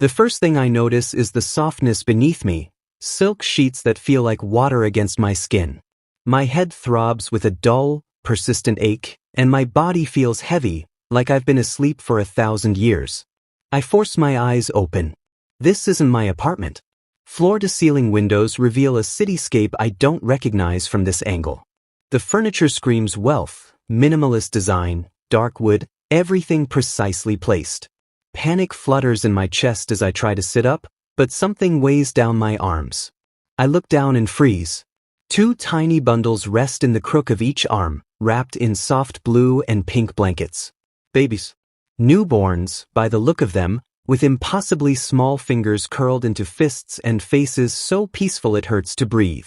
The first thing I notice is the softness beneath me, silk sheets that feel like water against my skin. My head throbs with a dull, persistent ache, and my body feels heavy, like I've been asleep for 1,000 years. I force my eyes open. This isn't my apartment. Floor-to-ceiling windows reveal a cityscape I don't recognize from this angle. The furniture screams wealth, minimalist design, dark wood, everything precisely placed. Panic flutters in my chest as I try to sit up, but something weighs down my arms. I look down and freeze. 2 tiny bundles rest in the crook of each arm, wrapped in soft blue and pink blankets. Babies. Newborns, by the look of them, with impossibly small fingers curled into fists and faces so peaceful it hurts to breathe.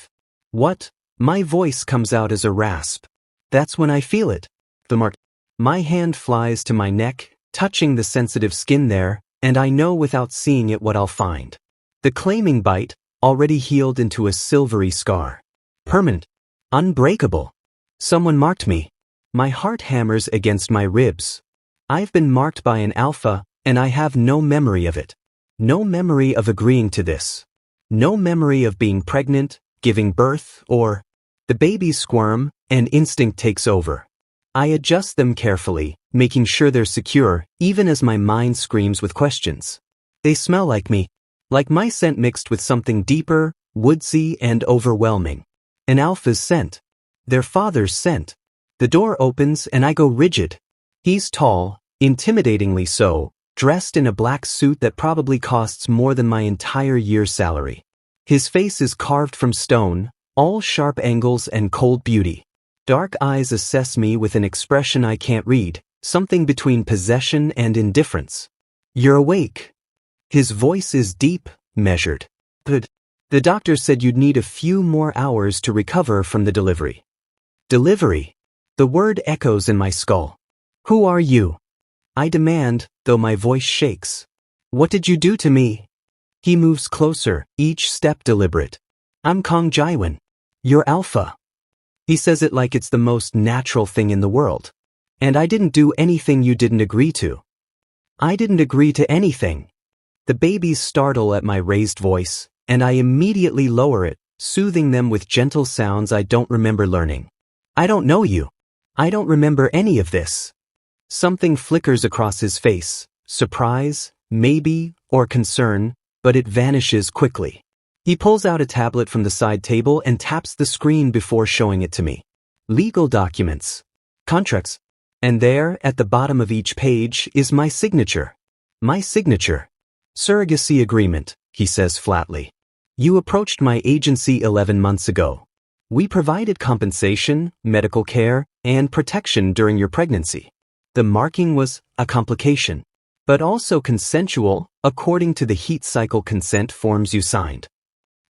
What? My voice comes out as a rasp. That's when I feel it. The mark. My hand flies to my neck, touching the sensitive skin there, and I know without seeing it what I'll find. The claiming bite, already healed into a silvery scar. Permanent. Unbreakable. Someone marked me. My heart hammers against my ribs. I've been marked by an alpha, and I have no memory of it. No memory of agreeing to this. No memory of being pregnant, giving birth, or... The babies squirm, and instinct takes over. I adjust them carefully, making sure they're secure, even as my mind screams with questions. They smell like me. Like my scent mixed with something deeper, woodsy, and overwhelming. An alpha's scent. Their father's scent. The door opens and I go rigid. He's tall, intimidatingly so, dressed in a black suit that probably costs more than my entire year's salary. His face is carved from stone, all sharp angles and cold beauty. Dark eyes assess me with an expression I can't read, something between possession and indifference. You're awake. His voice is deep, measured. Good. The doctor said you'd need a few more hours to recover from the delivery. Delivery. The word echoes in my skull. Who are you? I demand, though my voice shakes. What did you do to me? He moves closer, each step deliberate. I'm Kang Jiwon. You're alpha. He says it like it's the most natural thing in the world. And I didn't do anything you didn't agree to. I didn't agree to anything. The babies startle at my raised voice, and I immediately lower it, soothing them with gentle sounds I don't remember learning. I don't know you. I don't remember any of this. Something flickers across his face, surprise, maybe, or concern, but it vanishes quickly. He pulls out a tablet from the side table and taps the screen before showing it to me. Legal documents. Contracts. And there, at the bottom of each page, is my signature. My signature. Surrogacy agreement, he says flatly. You approached my agency 11 months ago. We provided compensation, medical care, and protection during your pregnancy. The marking was a complication, but also consensual, according to the heat cycle consent forms you signed.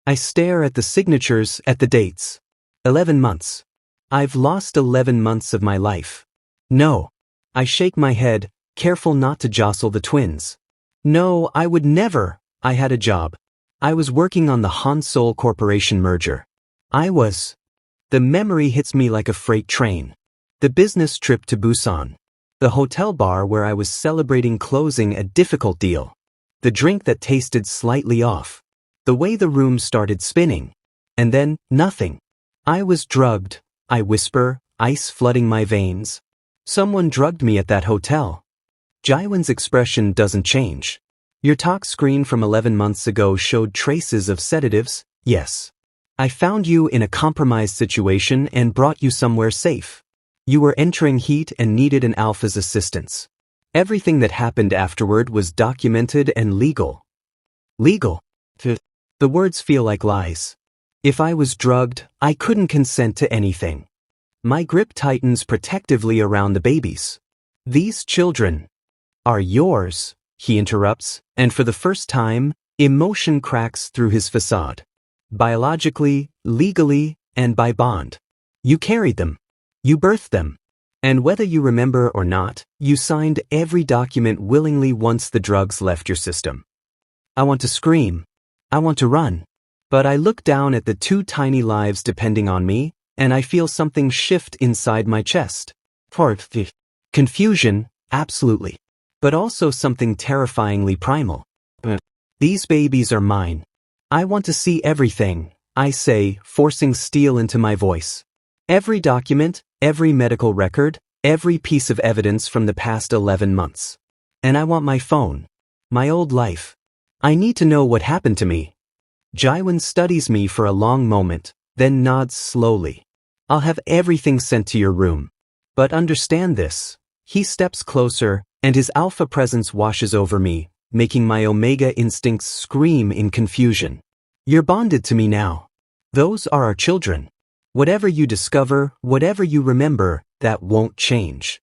I stare at the signatures, at the dates. 11 months. I've lost 11 months of my life. No. I shake my head, careful not to jostle the twins. No, I would never. I had a job. I was working on the Han-Seoul Corporation merger. The memory hits me like a freight train. The business trip to Busan. The hotel bar where I was celebrating closing a difficult deal. The drink that tasted slightly off. The way the room started spinning. And then, nothing. I was drugged, I whisper, ice flooding my veins. Someone drugged me at that hotel. Jiwon's expression doesn't change. Your talk screen from 11 months ago showed traces of sedatives, yes. I found you in a compromised situation and brought you somewhere safe. You were entering heat and needed an alpha's assistance. Everything that happened afterward was documented and legal. Legal. The words feel like lies. If I was drugged, I couldn't consent to anything. My grip tightens protectively around the babies. These children are yours, he interrupts, and for the first time, emotion cracks through his facade. Biologically, legally, and by bond. You carried them. You birthed them. And whether you remember or not, you signed every document willingly once the drugs left your system. I want to scream. I want to run. But I look down at the 2 tiny lives depending on me, and I feel something shift inside my chest. Confusion, absolutely. But also something terrifyingly primal. These babies are mine. I want to see everything, I say, forcing steel into my voice. Every document, every medical record, every piece of evidence from the past 11 months. And I want my phone. My old life. I need to know what happened to me. Jiwon studies me for a long moment, then nods slowly. I'll have everything sent to your room. But understand this. He steps closer, and his alpha presence washes over me, making my omega instincts scream in confusion. You're bonded to me now. Those are our children. Whatever you discover, whatever you remember, that won't change.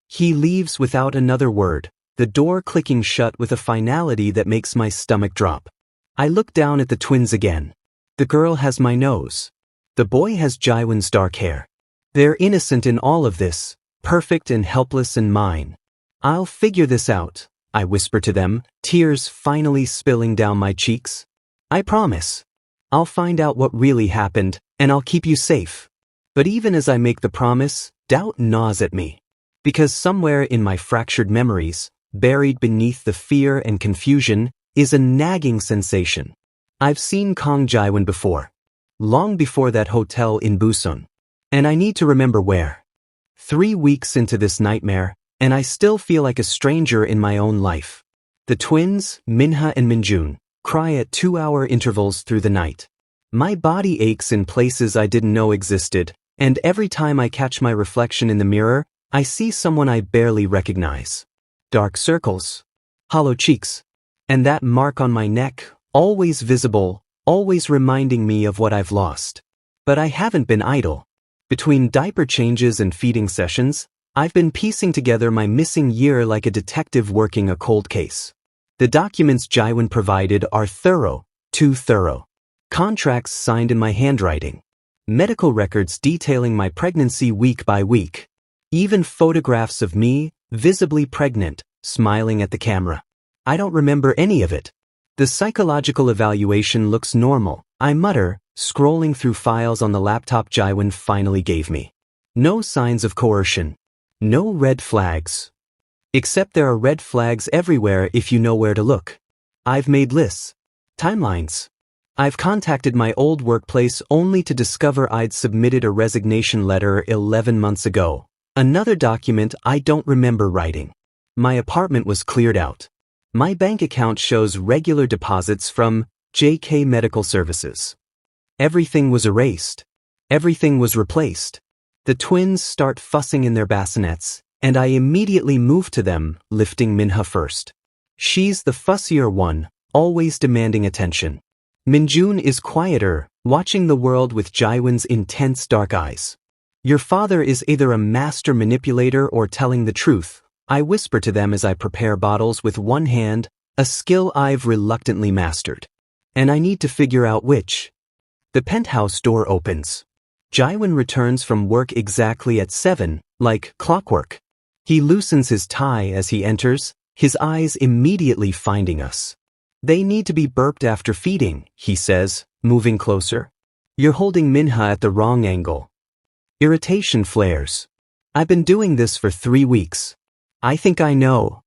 He leaves without another word, the door clicking shut with a finality that makes my stomach drop. I look down at the twins again. The girl has my nose. The boy has Jiwon's dark hair. They're innocent in all of this, perfect and helpless and mine. I'll figure this out, I whisper to them, tears finally spilling down my cheeks. I promise. I'll find out what really happened, and I'll keep you safe. But even as I make the promise, doubt gnaws at me. Because somewhere in my fractured memories, buried beneath the fear and confusion, is a nagging sensation. I've seen Kang Jiwon before. Long before that hotel in Busan. And I need to remember where. 3 weeks into this nightmare, and I still feel like a stranger in my own life. The twins, Manhwa and Minjun, cry at 2-hour intervals through the night. My body aches in places I didn't know existed, and every time I catch my reflection in the mirror, I see someone I barely recognize. Dark circles, hollow cheeks, and that mark on my neck, always visible, always reminding me of what I've lost. But I haven't been idle. Between diaper changes and feeding sessions, I've been piecing together my missing year like a detective working a cold case. The documents Jiwon provided are thorough, too thorough. Contracts signed in my handwriting. Medical records detailing my pregnancy week by week. Even photographs of me, visibly pregnant, smiling at the camera. I don't remember any of it. The psychological evaluation looks normal, I mutter, scrolling through files on the laptop Jiwon finally gave me. No signs of coercion. No red flags. Except there are red flags everywhere if you know where to look. I've made lists. Timelines. I've contacted my old workplace only to discover I'd submitted a resignation letter 11 months ago. Another document I don't remember writing. My apartment was cleared out. My bank account shows regular deposits from JK Medical Services. Everything was erased. Everything was replaced. The twins start fussing in their bassinets, and I immediately move to them, lifting Manhwa first. She's the fussier one, always demanding attention. Minjun is quieter, watching the world with Jiwon's intense dark eyes. Your father is either a master manipulator or telling the truth, I whisper to them as I prepare bottles with one hand, a skill I've reluctantly mastered. And I need to figure out which. The penthouse door opens. Jiwon returns from work exactly at 7, like clockwork. He loosens his tie as he enters, his eyes immediately finding us. They need to be burped after feeding, he says, moving closer. You're holding Manhwa at the wrong angle. Irritation flares. I've been doing this for 3 weeks. I think I know.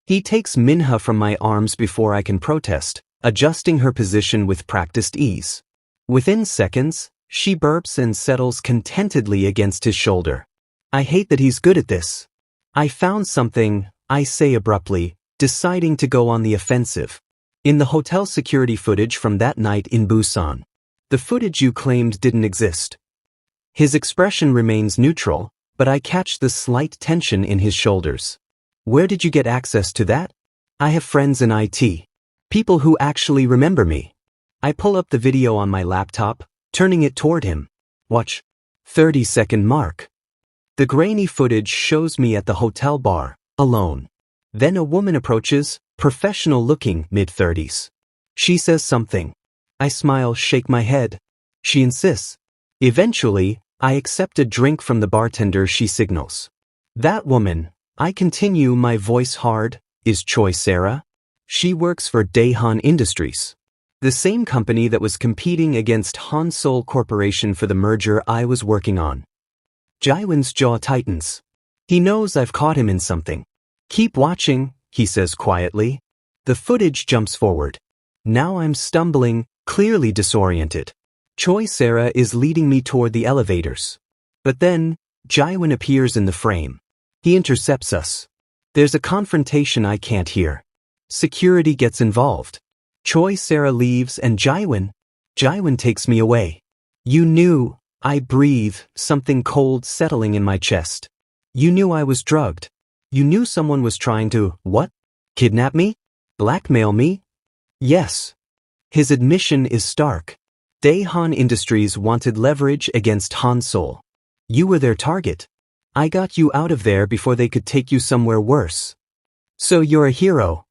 He takes Manhwa from my arms before I can protest, adjusting her position with practiced ease. Within seconds, she burps and settles contentedly against his shoulder. I hate that he's good at this. I found something, I say abruptly, deciding to go on the offensive. In the hotel security footage from that night in Busan. The footage you claimed didn't exist. His expression remains neutral, but I catch the slight tension in his shoulders. Where did you get access to that? I have friends in IT. People who actually remember me. I pull up the video on my laptop, turning it toward him. Watch. 30-second mark. The grainy footage shows me at the hotel bar, alone. Then a woman approaches, professional-looking, mid-30s. She says something. I smile, shake my head. She insists. Eventually, I accept a drink from the bartender she signals. That woman, I continue, my voice hard, is Choi Sarah. She works for Daehan Industries. The same company that was competing against Hansol Corporation for the merger I was working on. Jiwon's jaw tightens. He knows I've caught him in something. Keep watching, he says quietly. The footage jumps forward. Now I'm stumbling, clearly disoriented. Choi Sarah is leading me toward the elevators. But then, Jiwon appears in the frame. He intercepts us. There's a confrontation I can't hear. Security gets involved. Choi Sarah leaves and Jiwon takes me away. You knew, I breathe, something cold settling in my chest. You knew I was drugged. You knew someone was trying to, what? Kidnap me? Blackmail me? Yes. His admission is stark. Daehan Industries wanted leverage against Han Sol. You were their target. I got you out of there before they could take you somewhere worse. So you're a hero.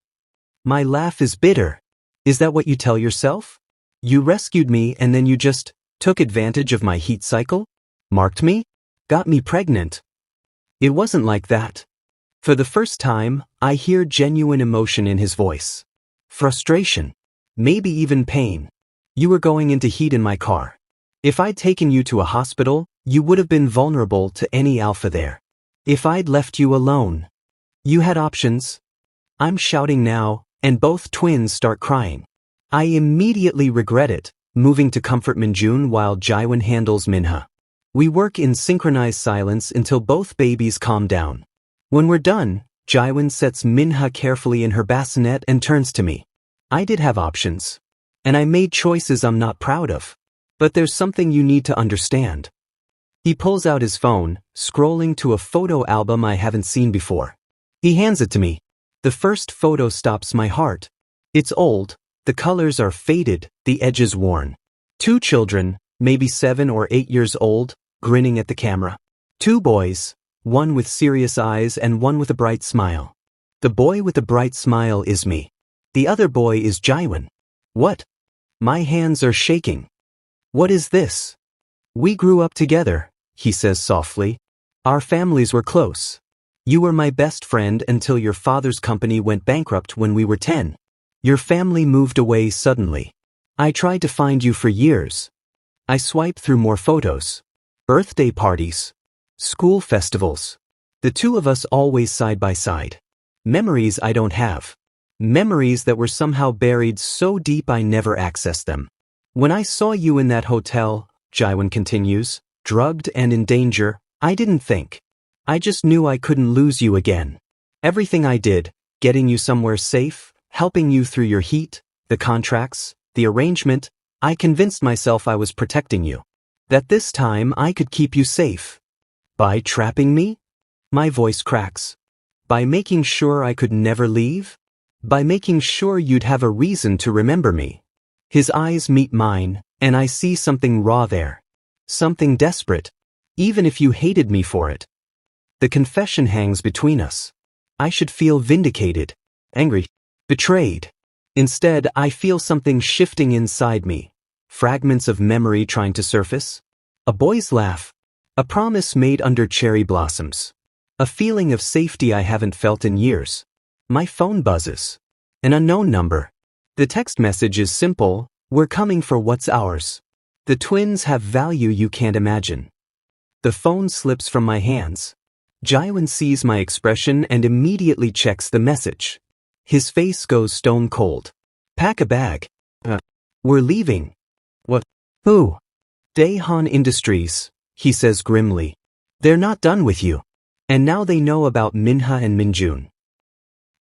My laugh is bitter. Is that what you tell yourself? You rescued me and then you just took advantage of my heat cycle? Marked me? Got me pregnant? It wasn't like that. For the first time, I hear genuine emotion in his voice. Frustration. Maybe even pain. You were going into heat in my car. If I'd taken you to a hospital, you would have been vulnerable to any alpha there. If I'd left you alone. You had options. I'm shouting now, and both twins start crying. I immediately regret it, moving to comfort Minjun while Jiwon handles Minha. We work in synchronized silence until both babies calm down. When we're done, Jiwon sets Minha carefully in her bassinet and turns to me. I did have options. And I made choices I'm not proud of. But there's something you need to understand. He pulls out his phone, scrolling to a photo album I haven't seen before. He hands it to me. The first photo stops my heart. It's old, the colors are faded, the edges worn. 2 children, maybe 7 or 8 years old, grinning at the camera. 2 boys, one with serious eyes and one with a bright smile. The boy with the bright smile is me. The other boy is Jiwon. What? My hands are shaking. What is this? We grew up together, he says softly. Our families were close. You were my best friend until your father's company went bankrupt when we were 10. Your family moved away suddenly. I tried to find you for years. I swipe through more photos. Birthday parties. School festivals. The 2 of us always side by side. Memories I don't have. Memories that were somehow buried so deep I never accessed them. When I saw you in that hotel, Jiwon continues, drugged and in danger, I didn't think. I just knew I couldn't lose you again. Everything I did, getting you somewhere safe, helping you through your heat, the contracts, the arrangement, I convinced myself I was protecting you. That this time I could keep you safe. By trapping me? My voice cracks. By making sure I could never leave? By making sure you'd have a reason to remember me. His eyes meet mine, and I see something raw there. Something desperate. Even if you hated me for it. The confession hangs between us. I should feel vindicated, angry, betrayed. Instead, I feel something shifting inside me. Fragments of memory trying to surface. A boy's laugh. A promise made under cherry blossoms. A feeling of safety I haven't felt in years. My phone buzzes. An unknown number. The text message is simple, we're coming for what's ours. The twins have value you can't imagine. The phone slips from my hands. Jiwon sees my expression and immediately checks the message. His face goes stone cold. Pack a bag. We're leaving. What? Who? Daehan Industries, he says grimly. They're not done with you. And now they know about Minha and Minjun.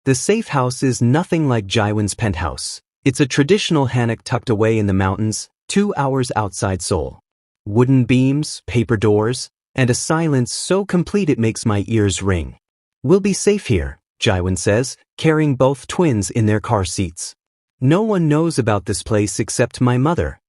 The safe house is nothing like Jiwon's penthouse. It's a traditional hanok tucked away in the mountains, 2 hours outside Seoul. Wooden beams, paper doors, and a silence so complete it makes my ears ring. We'll be safe here, Jiwon says, carrying both twins in their car seats. No one knows about this place except my mother.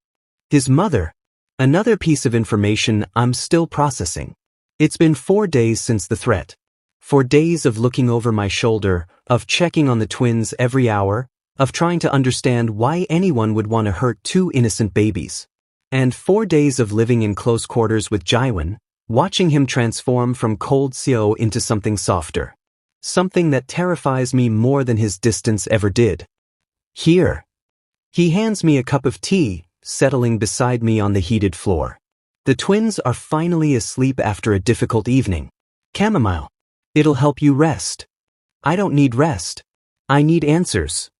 His mother. Another piece of information I'm still processing. It's been 4 days since the threat. 4 days of looking over my shoulder, of checking on the twins every hour, of trying to understand why anyone would want to hurt 2 innocent babies. And 4 days of living in close quarters with Jiwon, watching him transform from cold Seo into something softer. Something that terrifies me more than his distance ever did. Here. He hands me a cup of tea, settling beside me on the heated floor. The twins are finally asleep after a difficult evening. Chamomile. It'll help you rest. I don't need rest. I need answers.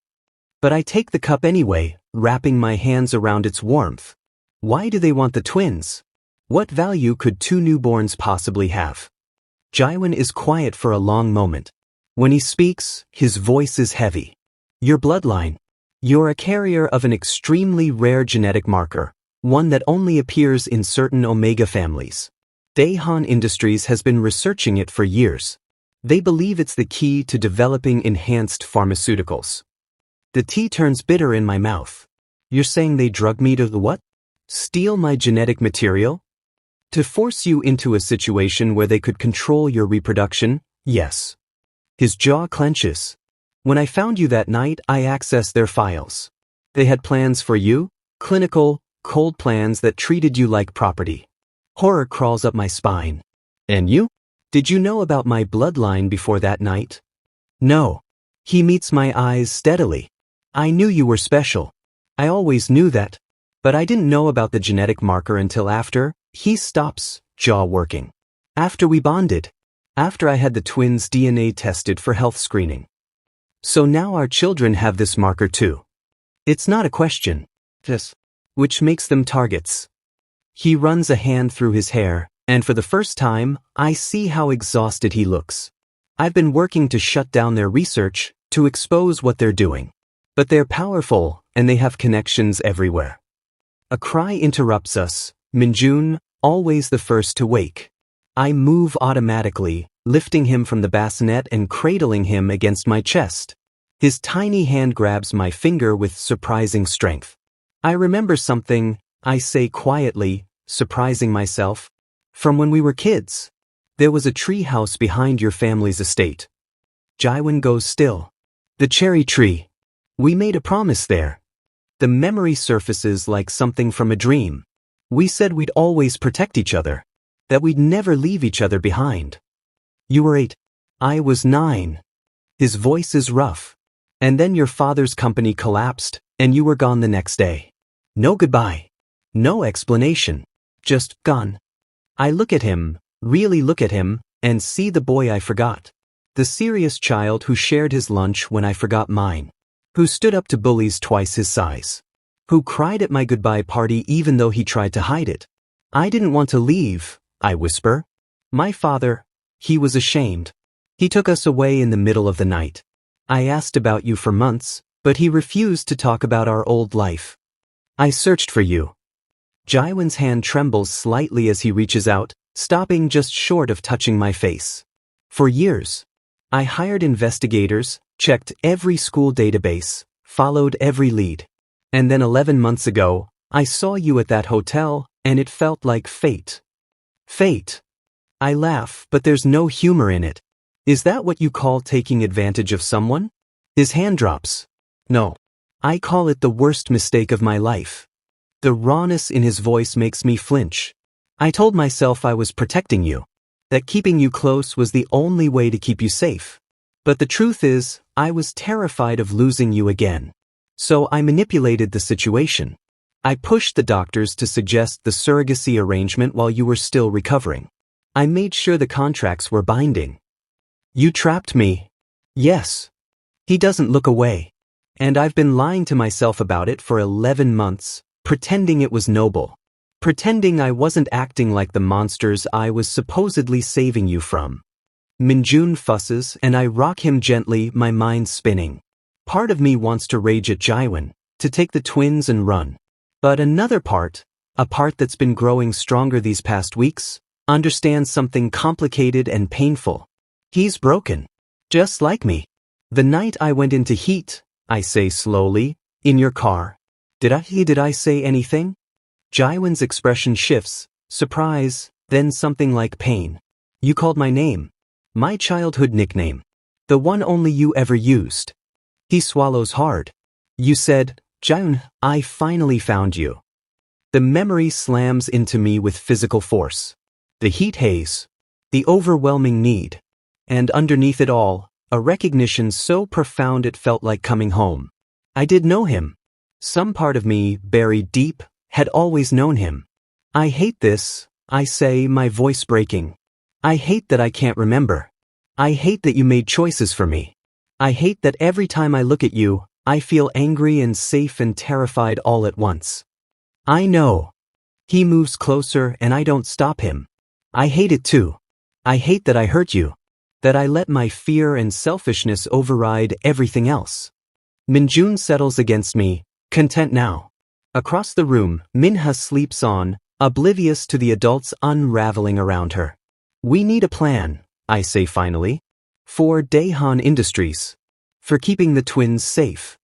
But I take the cup anyway, wrapping my hands around its warmth. Why do they want the twins? What value could two newborns possibly have? Jiwon is quiet for a long moment. When he speaks, his voice is heavy. Your bloodline. You're a carrier of an extremely rare genetic marker, one that only appears in certain Omega families. Daehan Industries has been researching it for years. They believe it's the key to developing enhanced pharmaceuticals. The tea turns bitter in my mouth. You're saying they drug me to the what? Steal my genetic material? To force you into a situation where they could control your reproduction? Yes. His jaw clenches. When I found you that night, I accessed their files. They had plans for you, clinical, cold plans that treated you like property. Horror crawls up my spine. And you? Did you know about my bloodline before that night? No. He meets my eyes steadily. I knew you were special. I always knew that. But I didn't know about the genetic marker until after. He stops, jaw working. After we bonded. After I had the twins' DNA tested for health screening. So now our children have this marker too. It's not a question. Yes. Which makes them targets. He runs a hand through his hair, and for the first time, I see how exhausted he looks. I've been working to shut down their research, to expose what they're doing. But they're powerful, and they have connections everywhere. A cry interrupts us. Minjun, always the first to wake. I move automatically, lifting him from the bassinet and cradling him against my chest. His tiny hand grabs my finger with surprising strength. I remember something, I say quietly, surprising myself. From when we were kids. There was a tree house behind your family's estate. Jiwon goes still. The cherry tree. We made a promise there. The memory surfaces like something from a dream. We said we'd always protect each other. That we'd never leave each other behind. You were 8. I was 9. His voice is rough. And then your father's company collapsed, and you were gone the next day. No goodbye. No explanation. Just gone. I look at him, really look at him, and see the boy I forgot. The serious child who shared his lunch when I forgot mine. Who stood up to bullies twice his size. Who cried at my goodbye party even though he tried to hide it. I didn't want to leave, I whisper. My father, he was ashamed. He took us away in the middle of the night. I asked about you for months, but he refused to talk about our old life. I searched for you. Jiwon's hand trembles slightly as he reaches out, stopping just short of touching my face. For years, I hired investigators, checked every school database, followed every lead. And then 11 months ago, I saw you at that hotel, and it felt like fate. Fate. I laugh, but there's no humor in it. Is that what you call taking advantage of someone? His hand drops. No. I call it the worst mistake of my life. The rawness in his voice makes me flinch. I told myself I was protecting you. That keeping you close was the only way to keep you safe. But the truth is, I was terrified of losing you again. So I manipulated the situation. I pushed the doctors to suggest the surrogacy arrangement while you were still recovering. I made sure the contracts were binding. You trapped me. Yes. He doesn't look away. And I've been lying to myself about it for 11 months, pretending it was noble. Pretending I wasn't acting like the monsters I was supposedly saving you from. Minjun fusses and I rock him gently, my mind spinning. Part of me wants to rage at Jiwon, to take the twins and run. But another part, a part that's been growing stronger these past weeks, understands something complicated and painful. He's broken. Just like me. The night I went into heat, I say slowly, in your car. Did I say anything? Jiwon's expression shifts, surprise, then something like pain. You called my name. My childhood nickname. The one only you ever used. He swallows hard. You said, Jiwon, I finally found you. The memory slams into me with physical force. The heat haze. The overwhelming need. And underneath it all, a recognition so profound it felt like coming home. I did know him. Some part of me, buried deep, had always known him. I hate this, I say, my voice breaking. I hate that I can't remember. I hate that you made choices for me. I hate that every time I look at you, I feel angry and safe and terrified all at once. I know. He moves closer and I don't stop him. I hate it too. I hate that I hurt you. That I let my fear and selfishness override everything else. Minjun settles against me, content now. Across the room, Minha sleeps on, oblivious to the adults unraveling around her. We need a plan, I say finally. For Daehan Industries. For keeping the twins safe.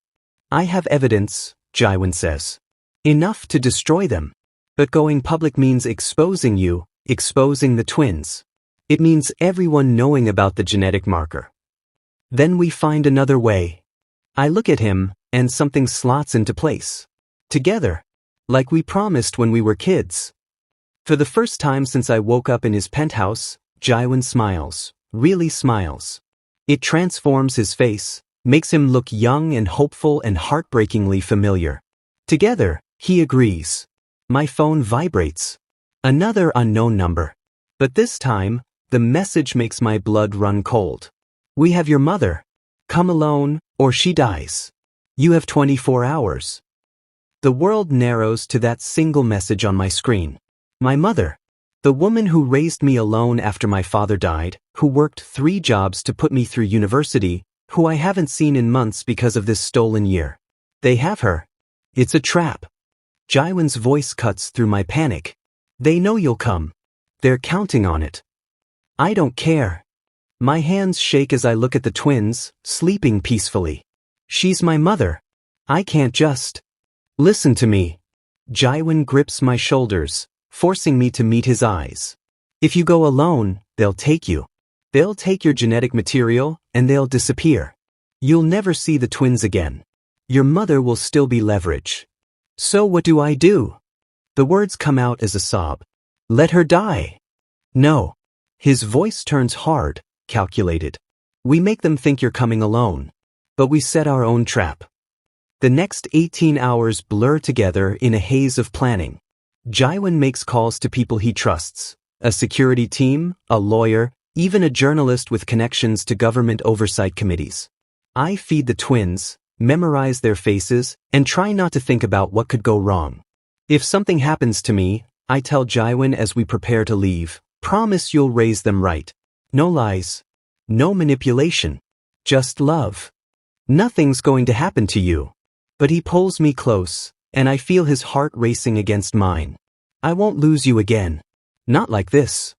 I have evidence, Jiwon says. Enough to destroy them. But going public means exposing you, exposing the twins. It means everyone knowing about the genetic marker. Then we find another way. I look at him, and something slots into place. Together. Like we promised when we were kids. For the first time since I woke up in his penthouse, Jiwon smiles. Really smiles. It transforms his face, makes him look young and hopeful and heartbreakingly familiar. Together, he agrees. My phone vibrates. Another unknown number. But this time, the message makes my blood run cold. We have your mother. Come alone, or she dies. You have 24 hours. The world narrows to that single message on my screen. My mother. The woman who raised me alone after my father died, who worked 3 jobs to put me through university, who I haven't seen in months because of this stolen year. They have her. It's a trap. Jiwon's voice cuts through my panic. They know you'll come. They're counting on it. I don't care. My hands shake as I look at the twins, sleeping peacefully. She's my mother. I can't just. Listen to me. Jiwon grips my shoulders, forcing me to meet his eyes. If you go alone, they'll take you. They'll take your genetic material, and they'll disappear. You'll never see the twins again. Your mother will still be leverage. So what do I do? The words come out as a sob. Let her die. No. His voice turns hard, calculated. We make them think you're coming alone. But we set our own trap. The next 18 hours blur together in a haze of planning. Jiwon makes calls to people he trusts. A security team, a lawyer, even a journalist with connections to government oversight committees. I feed the twins, memorize their faces, and try not to think about what could go wrong. If something happens to me, I tell Jiwon as we prepare to leave, promise you'll raise them right. No lies. No manipulation. Just love. Nothing's going to happen to you. But he pulls me close, and I feel his heart racing against mine. I won't lose you again. Not like this.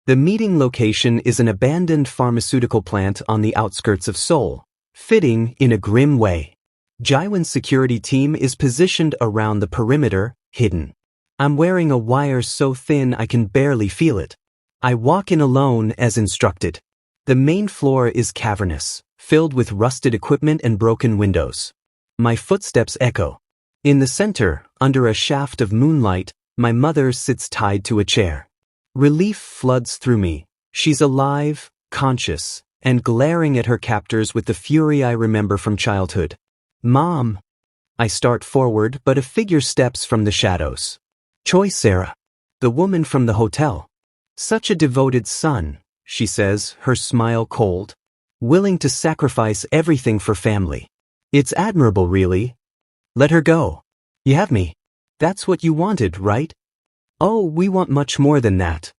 The meeting location is an abandoned pharmaceutical plant on the outskirts of Seoul, fitting in a grim way. Jiwon's security team is positioned around the perimeter, hidden. I'm wearing a wire so thin I can barely feel it. I walk in alone as instructed. The main floor is cavernous, filled with rusted equipment and broken windows. My footsteps echo. In the center, under a shaft of moonlight, my mother sits tied to a chair. Relief floods through me. She's alive, conscious, and glaring at her captors with the fury I remember from childhood. Mom! I start forward, but a figure steps from the shadows. Choi Sarah. The woman from the hotel. Such a devoted son, she says, her smile cold. Willing to sacrifice everything for family. It's admirable, really. Let her go. You have me. That's what you wanted, right? Oh, we want much more than that.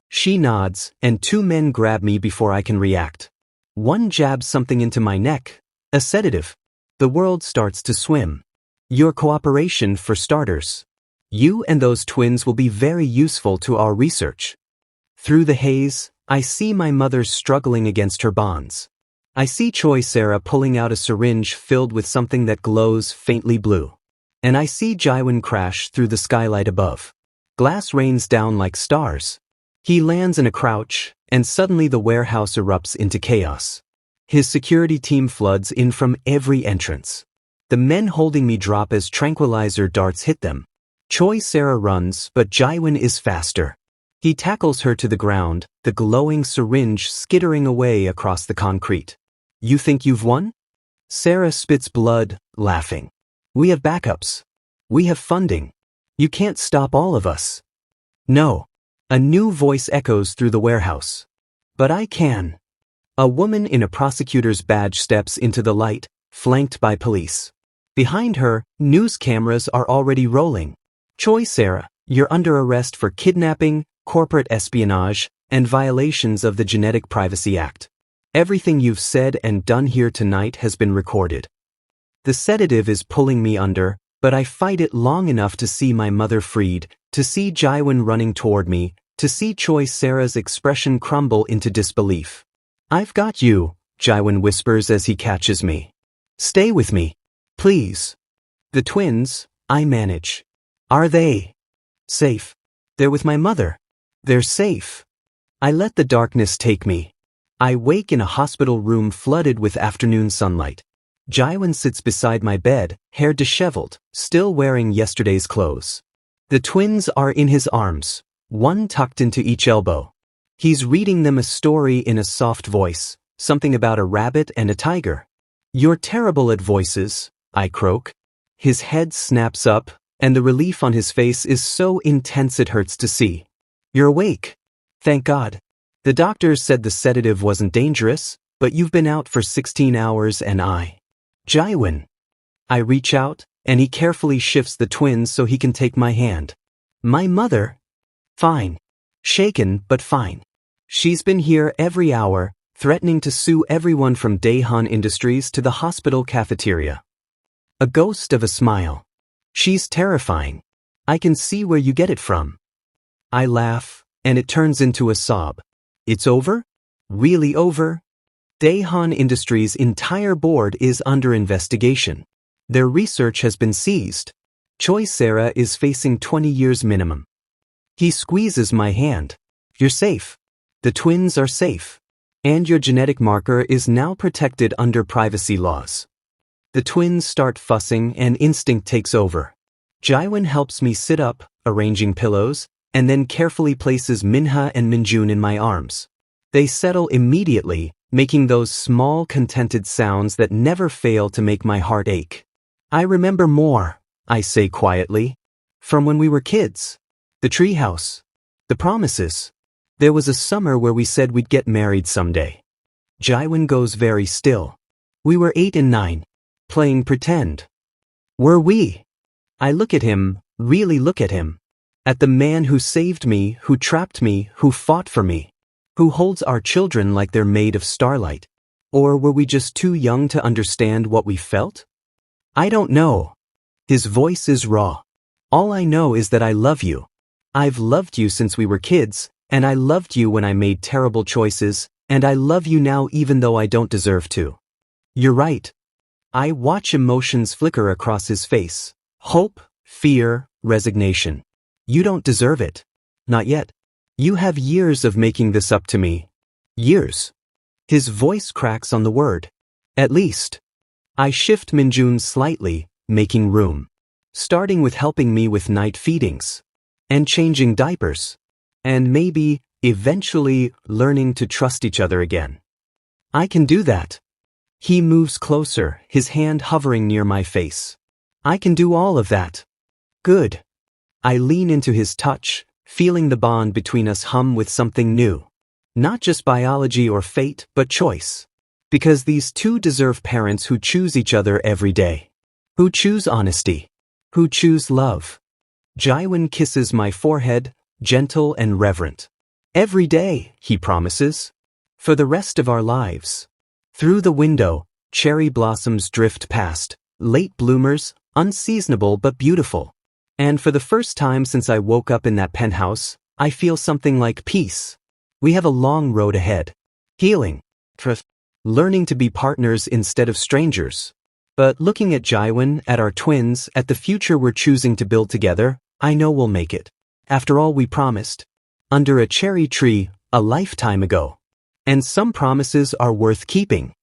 She nods, and 2 men grab me before I can react. One jabs something into my neck. A sedative. The world starts to swim. Your cooperation, for starters. You and those twins will be very useful to our research. Through the haze, I see my mother struggling against her bonds. I see Choi Sarah pulling out a syringe filled with something that glows faintly blue. And I see Jiwon crash through the skylight above. Glass rains down like stars. He lands in a crouch, and suddenly the warehouse erupts into chaos. His security team floods in from every entrance. The men holding me drop as tranquilizer darts hit them. Choi Sarah runs, but Jiwon is faster. He tackles her to the ground, the glowing syringe skittering away across the concrete. You think you've won? Sarah spits blood, laughing. We have backups. We have funding. You can't stop all of us. No. A new voice echoes through the warehouse. But I can. A woman in a prosecutor's badge steps into the light, flanked by police. Behind her, news cameras are already rolling. Choi Sarah, you're under arrest for kidnapping, corporate espionage, and violations of the Genetic Privacy Act. Everything you've said and done here tonight has been recorded. The sedative is pulling me under, but I fight it long enough to see my mother freed, to see Jiwon running toward me, to see Choi Sarah's expression crumble into disbelief. I've got you, Jiwon whispers as he catches me. Stay with me. Please. The twins, I manage. Are they safe? They're with my mother. They're safe. I let the darkness take me. I wake in a hospital room flooded with afternoon sunlight. Jiwon sits beside my bed, hair disheveled, still wearing yesterday's clothes. The twins are in his arms, one tucked into each elbow. He's reading them a story in a soft voice, something about a rabbit and a tiger. You're terrible at voices, I croak. His head snaps up, and the relief on his face is so intense it hurts to see. You're awake. Thank God. The doctors said the sedative wasn't dangerous, but you've been out for 16 hours and Jiwon. I reach out, and he carefully shifts the twins so he can take my hand. My mother? Fine. Shaken, but fine. She's been here every hour, threatening to sue everyone from Daehan Industries to the hospital cafeteria. A ghost of a smile. She's terrifying. I can see where you get it from. I laugh, and it turns into a sob. It's over? Really over? Daehan Industries' entire board is under investigation. Their research has been seized. Choi Sarah is facing 20 years minimum. He squeezes my hand. You're safe. The twins are safe. And your genetic marker is now protected under privacy laws. The twins start fussing and instinct takes over. Jiwon helps me sit up, arranging pillows, and then carefully places Manhwa and Minjun in my arms. They settle immediately, making those small contented sounds that never fail to make my heart ache. I remember more, I say quietly. From when we were kids. The treehouse. The promises. There was a summer where we said we'd get married someday. Jiwon goes very still. We were 8 and 9. Playing pretend. Were we? I look at him, really look at him. At the man who saved me, who trapped me, who fought for me. Who holds our children like they're made of starlight. Or were we just too young to understand what we felt? I don't know. His voice is raw. All I know is that I love you. I've loved you since we were kids, and I loved you when I made terrible choices, and I love you now even though I don't deserve to. You're right. I watch emotions flicker across his face. Hope, fear, resignation. You don't deserve it. Not yet. You have years of making this up to me. Years. His voice cracks on the word. At least. I shift Minjun slightly, making room. Starting with helping me with night feedings. And changing diapers. And maybe, eventually, learning to trust each other again. I can do that. He moves closer, his hand hovering near my face. I can do all of that. Good. I lean into his touch, feeling the bond between us hum with something new. Not just biology or fate, but choice. Because these two deserve parents who choose each other every day. Who choose honesty. Who choose love. Jiwon kisses my forehead, gentle and reverent. Every day, he promises. For the rest of our lives. Through the window, cherry blossoms drift past, late bloomers, unseasonable but beautiful. And for the first time since I woke up in that penthouse, I feel something like peace. We have a long road ahead. Healing. Trust. Learning to be partners instead of strangers. But looking at Jiwon, at our twins, at the future we're choosing to build together, I know we'll make it. After all we promised. Under a cherry tree, a lifetime ago. And some promises are worth keeping.